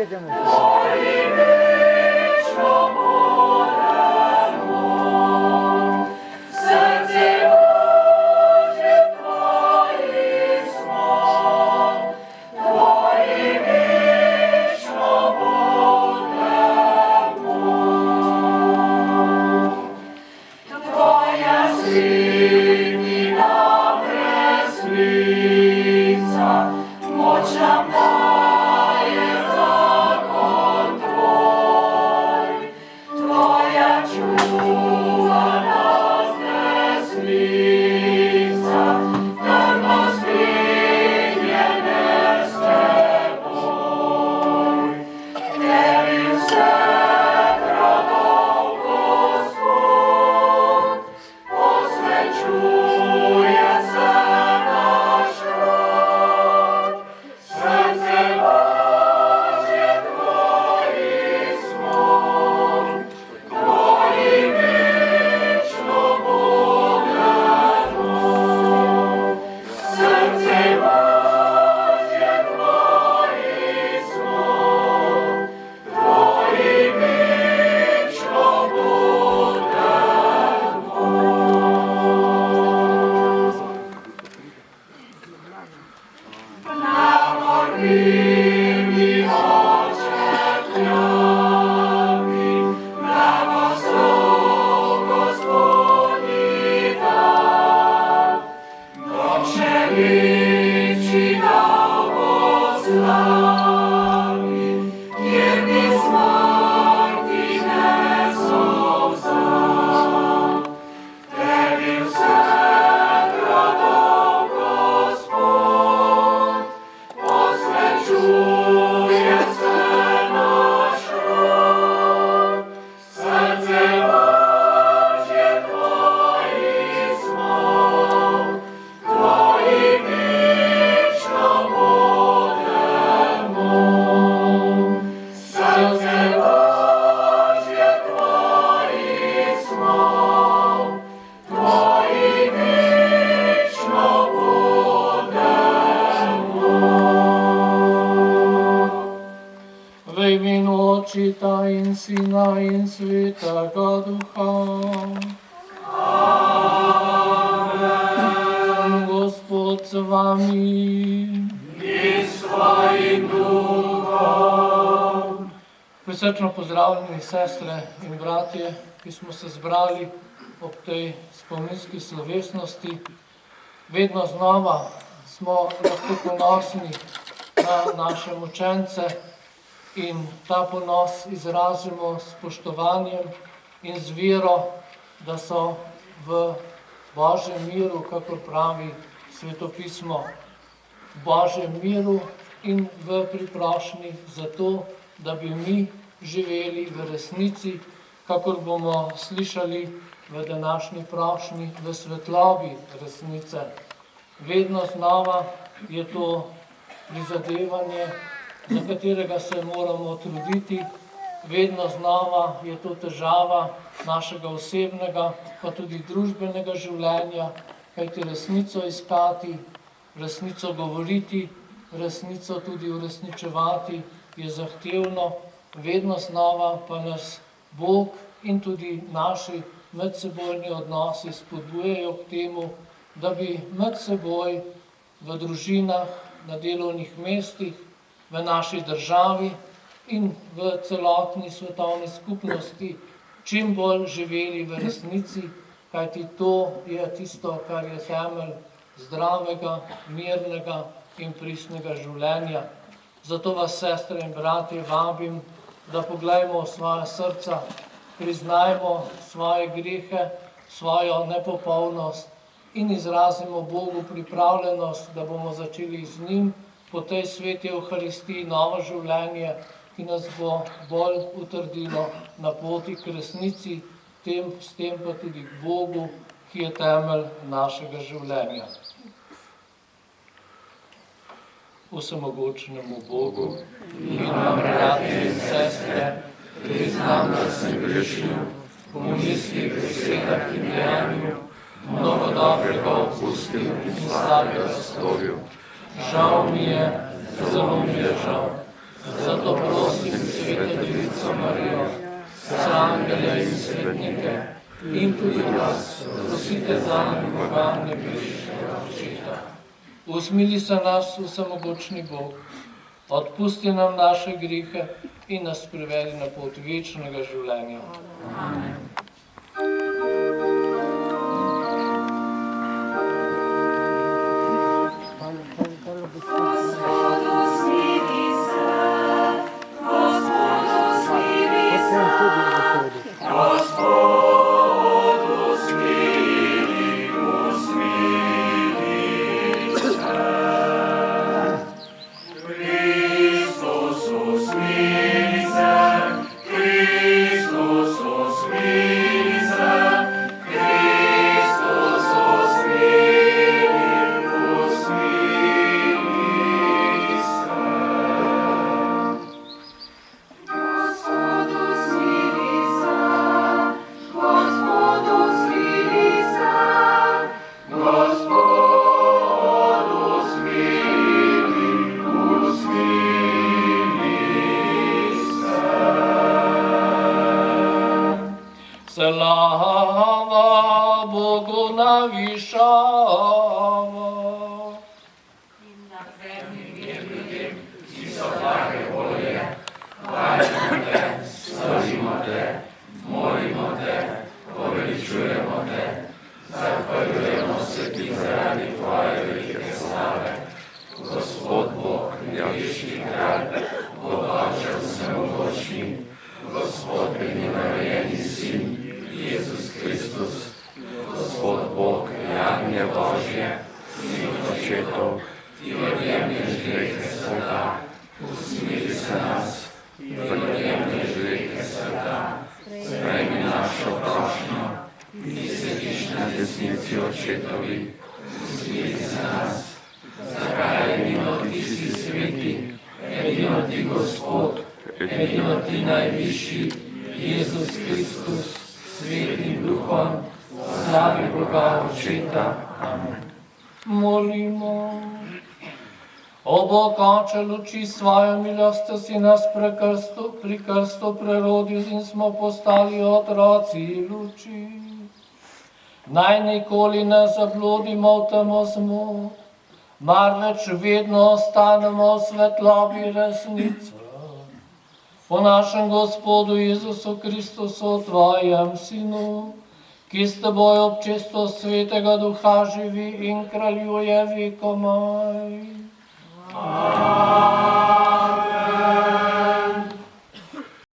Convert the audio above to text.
jedemo. Očeta in Sina in Svetega Duha. Amen. Gospod z vami. In s tvojim duhom. Prisrčno pozdravljeni sestre in bratje, ki smo se zbrali ob tej spominski slovesnosti. Vedno znova smo lahko ponosni na naše mučence in ta ponos izrazimo s spoštovanjem in z vero, da so v Božjem miru, kako pravi Svetopismo, v Božjem miru in v priprošnji za to, da bi mi živeli v resnici, kakor bomo slišali v današnji prošnji, v svetlobi resnice. Vedno znova je to prizadevanje, za katerega se moramo truditi, vedno znova je to težava našega osebnega, pa tudi družbenega življenja, kajti resnico iskati, resnico govoriti, resnico tudi uresničevati je zahtevno, vedno znova pa nas Bog in tudi naši medsebojni odnosi spodbujajo k temu, da bi med seboj v družinah, na delovnih mestih, v naši državi in v celotni svetovni skupnosti čim bolj živeli v resnici, kajti to je tisto, kar je temelj zdravega, mirnega in pristnega življenja. Zato vas, sestre in bratje, vabim, da poglejmo v svoja srca, priznajmo svoje grehe, svojo nepopolnost in izrazimo Bogu pripravljenost, da bomo začeli z njim po tej sveti Evharistiji novo življenje, ki nas bo bolj utrdilo na poti k resnici, s tem pa tudi k Bogu, ki je temelj našega življenja. Vsemogočnemu Bogu in vam, bratje in sestre, priznam, da sem grešil po mislih, besedah in dejanju, mnogo dobrega opustil in slabega storil. Žal mi je, zelo mi je žal. Zato prosim Sveto Devico Marijo, za angele in svetnike, in tudi vas, prosite za nami Boga nebeškega Očeta. Usmili se nas, vsemogočni Bog, odpusti nam naše grehe in nas privedi na pot večnega življenja. Amen. Slava Bogu na višavah. In na zemlji ljudem, ki so blage volje, hvalimo te, slavimo te, molimo te, poveličujemo te, zahvaljujemo se ti zaradi tvoje velike slave. Gospod Bog, nebeški kralj, Oče vsemogočni, Gospod prvinarojeni Sin, Jezus Kristus, Gospod Bog, jagnje Božje, Sin očetov, ti odjemlješ grehe sveta, usmili se nas, ti odjemlješ grehe sveta, sprejmi našo prošnjo, ti sediš na desnici očetovi, usmili se nas, zakaj edino ti si sveti, edino ti Gospod, edino ti najvišji, Jezus Kristus, svetim duhom, slavi Boga Očeta. Amen. Molimo. O Bog, Oče luči, svojo milostjo si nas pri krstu prerodil in smo postali otroci luči. Naj nikoli ne zabludimo v temozmu, marveč vedno ostanemo v svetlobi resnice. Po našem Gospodu Jezusu Kristusu, tvojem Sinu, ki s teboj občestvo Svetega Duha živi in kraljuje vekomaj. Amen.